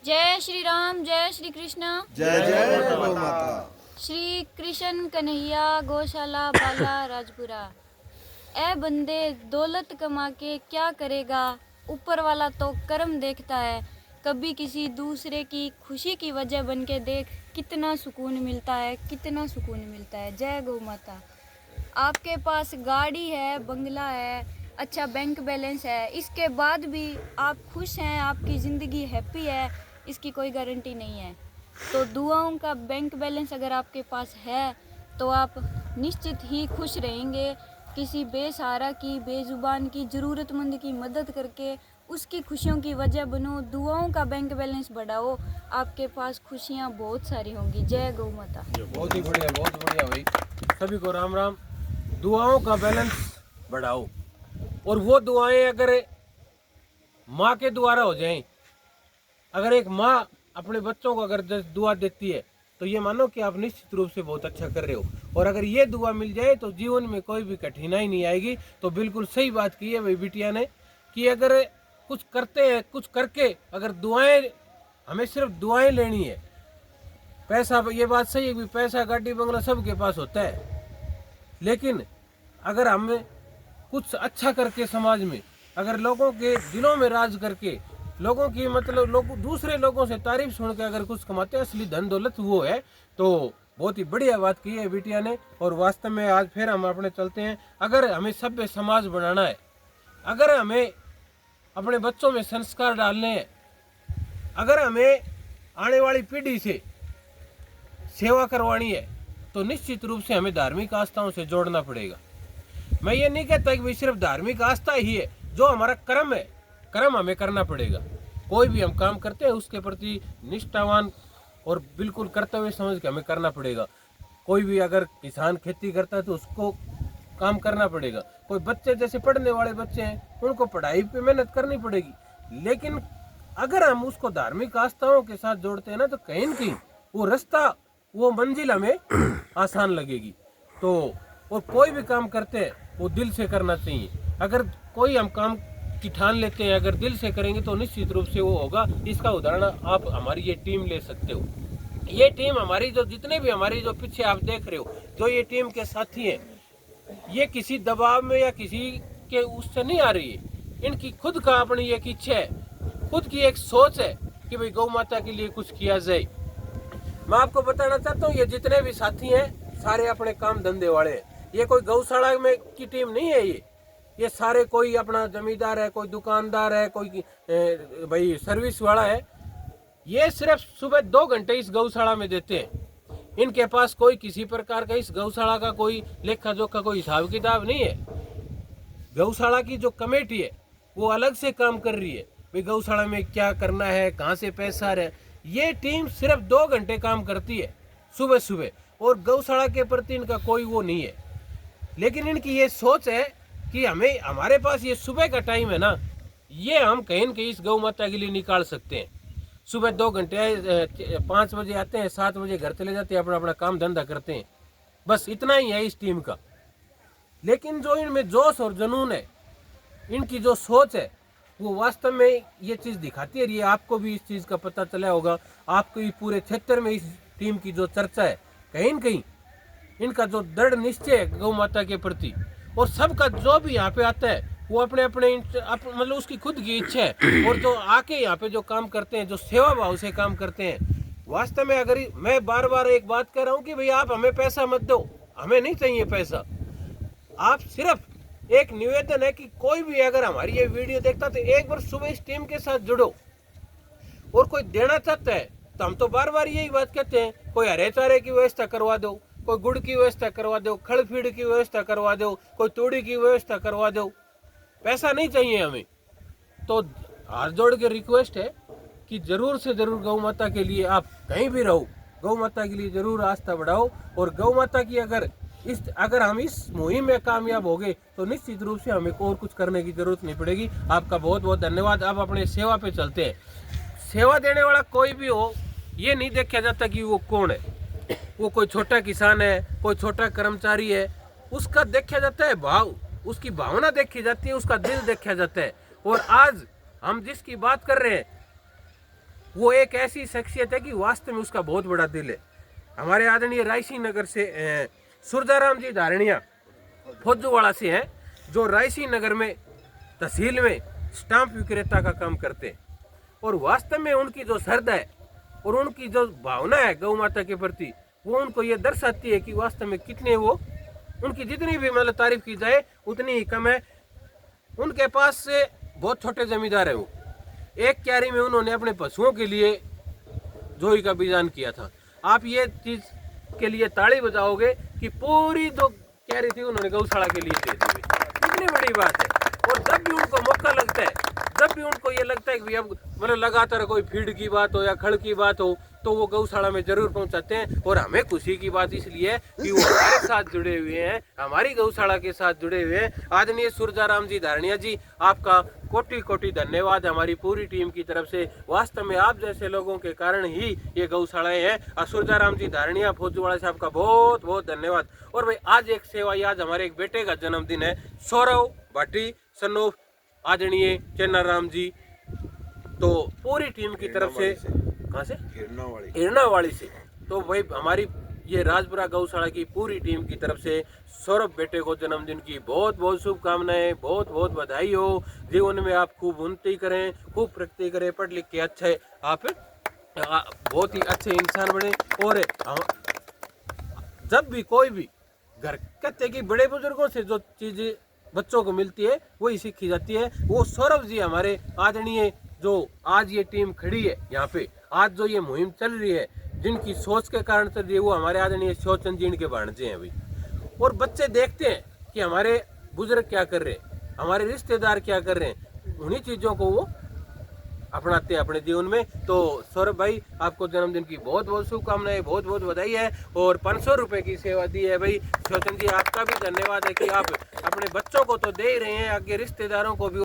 जय श्री राम, जय श्री कृष्ण, जय जय गौ माता। श्री कृष्ण कन्हैया गौशाला बाला राजपुरा। ए बंदे, दौलत कमा के क्या करेगा? ऊपर वाला तो कर्म देखता है। कभी किसी दूसरे की खुशी की वजह बन के देख, कितना सुकून मिलता है, कितना सुकून मिलता है। जय गौ माता। आपके पास गाड़ी है, बंगला है, अच्छा बैंक बैलेंस है, इसके बाद भी आप खुश हैं, आपकी ज़िंदगी हैप्पी है, इसकी कोई गारंटी नहीं है। तो दुआओं का बैंक बैलेंस अगर आपके पास है तो आप निश्चित ही खुश रहेंगे। किसी बेसहारा की, बेजुबान की, ज़रूरतमंद की मदद करके उसकी खुशियों की वजह बनो। दुआओं का बैंक बैलेंस बढ़ाओ, आपके पास खुशियाँ बहुत सारी होंगी। जय गौ माता। बहुत ही बढ़िया, बहुत बढ़िया भाई। सभी को राम राम। दुआओं का बैलेंस बढ़ाओ, और वो दुआएं अगर माँ के द्वारा हो जाएं, अगर एक माँ अपने बच्चों को अगर दुआ देती है तो ये मानो कि आप निश्चित रूप से बहुत अच्छा कर रहे हो। और अगर ये दुआ मिल जाए तो जीवन में कोई भी कठिनाई नहीं आएगी। तो बिल्कुल सही बात की है भाई बिटिया ने, कि अगर कुछ करते हैं, कुछ करके अगर दुआएं, हमें सिर्फ दुआएं लेनी है। पैसा, ये बात सही है कि पैसा, गाड़ी, बंगला सबके पास होता है, लेकिन अगर हम कुछ अच्छा करके समाज में, अगर लोगों के दिलों में राज करके, लोगों की मतलब दूसरे लोगों से तारीफ सुन के अगर कुछ कमाते हैं, असली धन दौलत वो है। तो बहुत ही बढ़िया बात की है बिटिया ने। और वास्तव में आज फिर हम अपने चलते हैं। अगर हमें सभ्य समाज बनाना है, अगर हमें अपने बच्चों में संस्कार डालने हैं, अगर हमें आने वाली पीढ़ी से सेवा करवानी है, तो निश्चित रूप से हमें धार्मिक आस्थाओं से जोड़ना पड़ेगा। मैं ये नहीं कहता कि सिर्फ धार्मिक आस्था ही है, जो हमारा कर्म है, कर्म हमें करना पड़ेगा। कोई भी हम काम करते हैं उसके प्रति निष्ठावान और बिल्कुल कर्तव्य समझ के हमें करना पड़ेगा। कोई भी अगर किसान खेती करता है तो उसको काम करना पड़ेगा। कोई बच्चे जैसे पढ़ने वाले बच्चे हैं, उनको पढ़ाई पे मेहनत करनी पड़ेगी। लेकिन अगर हम उसको धार्मिक आस्थाओं के साथ जोड़ते हैं ना, तो कहीं न कहीं वो रास्ता, वो मंजिल हमें आसान लगेगी। तो और कोई भी काम करते हैं वो दिल से करना चाहिए। अगर कोई हम काम की ठान लेते हैं, अगर दिल से करेंगे तो निश्चित रूप से वो होगा। इसका उदाहरण आप हमारी ये टीम ले सकते हो। ये टीम हमारी, जो जितने भी हमारी जो पीछे आप देख रहे हो, जो ये टीम के साथी हैं, ये किसी दबाव में या किसी के उससे नहीं आ रही है। इनकी खुद का अपनी एक इच्छा है, खुद की एक सोच है कि भाई गौ माता के लिए कुछ किया जाए। मैं आपको बताना चाहता हूँ, ये जितने भी साथी हैं सारे अपने काम धंधे वाले हैं। ये कोई गौशाला में की टीम नहीं है। ये सारे, कोई अपना जमींदार है, कोई दुकानदार है, कोई भाई सर्विस वाला है। ये सिर्फ सुबह 2 घंटे इस गौशाला में देते हैं। इनके पास कोई किसी प्रकार का इस गौशाला का कोई लेखा जोखा, कोई हिसाब किताब नहीं है। गौशाला की जो कमेटी है वो अलग से काम कर रही है, भाई गौशाला में क्या करना है, कहाँ से पैसा आ रहा है। ये टीम सिर्फ 2 घंटे काम करती है सुबह सुबह, और गौशाला के प्रति इनका कोई वो नहीं है। लेकिन इनकी ये सोच है कि हमें, हमारे पास ये सुबह का टाइम है ना, ये हम कहीं न कहीं इस गौ माता के लिए निकाल सकते हैं। सुबह 2 घंटे, 5 बजे आते हैं, 7 बजे घर चले जाते हैं, अपना अपना काम धंधा करते हैं। बस इतना ही है इस टीम का। लेकिन जो इनमें जोश और जुनून है, इनकी जो सोच है, वो वास्तव में ये चीज़ दिखाती है। ये आपको भी इस चीज़ का पता चला होगा, आपको भी पूरे क्षेत्र में इस टीम की जो चर्चा है, कहीं न कहीं इनका जो दृढ़ निश्चय है गौ माता के प्रति, और सबका जो भी यहाँ पे आता है वो अपने अपने मतलब उसकी खुद की इच्छा है। और जो आके यहाँ पे जो काम करते हैं, जो सेवा भाव से काम करते हैं, वास्तव में अगर मैं बार बार एक बात कर रहा हूँ कि भाई आप हमें पैसा मत दो, हमें नहीं चाहिए पैसा। आप सिर्फ एक निवेदन है कि कोई भी अगर हमारी ये वीडियो देखता तो एक बार सुबह इस टीम के साथ जुड़ो। और कोई देना चाहता है तो हम तो बार बार यही बात कहते हैं, कोई हरे चारे की व्यवस्था करवा दो, कोई गुड़ की व्यवस्था करवा दो, खड़ फीड की व्यवस्था करवा दो, कोई तूड़ी की व्यवस्था करवा दो। पैसा नहीं चाहिए हमें। तो हाथ जोड़ के रिक्वेस्ट है कि जरूर से जरूर गौ माता के लिए, आप कहीं भी रहो, गौ माता के लिए जरूर आस्था बढ़ाओ। और गौ माता की अगर हम इस मुहिम में कामयाब हो गए तो निश्चित रूप से हमें और कुछ करने की जरूरत नहीं पड़ेगी। आपका बहुत बहुत धन्यवाद। अब अपने सेवा पे चलते हैं। सेवा देने वाला कोई भी हो, ये नहीं देखा जाता कि वो कौन है, वो कोई छोटा किसान है, कोई छोटा कर्मचारी है, उसका देखा जाता है भाव, उसकी भावना देखी जाती है, उसका दिल देखा जाता है। और आज हम जिसकी बात कर रहे हैं, वो एक ऐसी शख्सियत है कि वास्तव में उसका बहुत बड़ा दिल है। हमारे आदरणीय रायसी नगर से सुरजाराम जी धारणिया फौजूवाड़ा से हैं, जो रायसी नगर में तहसील में स्टाम्प विक्रेता का काम करते हैं। और वास्तव में उनकी जो श्रद्धा है और उनकी जो भावना है गौ माता के प्रति, वो उनको ये दर्शाती है कि वास्तव में कितने वो, उनकी जितनी भी मतलब तारीफ की जाए उतनी ही कम है। उनके पास से बहुत छोटे जमींदार है वो। एक क्यारी में उन्होंने अपने पशुओं के लिए जोई का बीजान किया था। आप ये चीज के लिए ताली बजाओगे कि पूरी जो क्यारी थी उन्होंने गौशाला के लिए दे दी। कितनी बड़ी बात है। और जब भी उनको मौका लगता है, जब भी उनको ये लगता है कि अब मतलब लगातार कोई फीड की बात हो या खड़ की बात हो, तो वो गौशाला में जरूर पहुंचाते हैं। और हमें खुशी की बात इसलिए है कि वो हमारे साथ जुड़े हुए हैं, हमारी गौशाला के साथ जुड़े हुए हैं। आदरणीय सुरजाराम जी धारणिया जी, आपका कोटि कोटि धन्यवाद हमारी पूरी टीम की तरफ से। वास्तव में आप जैसे लोगों के कारण ही ये गौशालाएं हैं। सुरजाराम जी धारणिया फौजूवाड़ा से आपका बहुत बहुत धन्यवाद। और भाई आज एक सेवा, आज हमारे एक बेटे का जन्मदिन है, सौरव भाटी सनोफ आदरणीय चेन्नाराम जी। तो पूरी टीम की तरफ से, कहाँ से? हिरनावाड़ी से। तो भाई हमारी ये राजपुरा गौशाला की पूरी टीम की तरफ से सौरभ बेटे को जन्मदिन की बहुत बहुत शुभकामनाएं, बहुत बहुत बधाई हो। जीवन में आप खूब उन्नति करें, खूब प्रगति करें, पढ़ लिख के अच्छे आप बहुत ही अच्छे इंसान बने। और जब भी कोई भी घर कहते कि बड़े बुजुर्गों से जो चीज़ें बच्चों को मिलती है वही सीखी जाती है। वो सौरभ जी हमारे आदरणीय, जो आज ये टीम खड़ी है यहाँ पे, आज जो ये मुहिम चल रही है, जिनकी सोच के कारण चल रही है, वो हमारे आदरणीय शिवचंद जी के भाणजे हैं भाई। और बच्चे देखते हैं कि हमारे बुजुर्ग क्या कर रहे हैं, हमारे रिश्तेदार क्या कर रहे हैं, उन्हीं चीज़ों को वो अपनाते हैं अपने जीवन में। तो सौरभ भाई आपको जन्मदिन की बहुत बहुत शुभकामनाएं, बहुत बहुत बधाई है। और 500 रुपये की सेवा दी है भाई। शिवचंद जी आपका भी धन्यवाद है कि आप अपने बच्चों को तो दे ही रहे हैं, आगे रिश्तेदारों को भी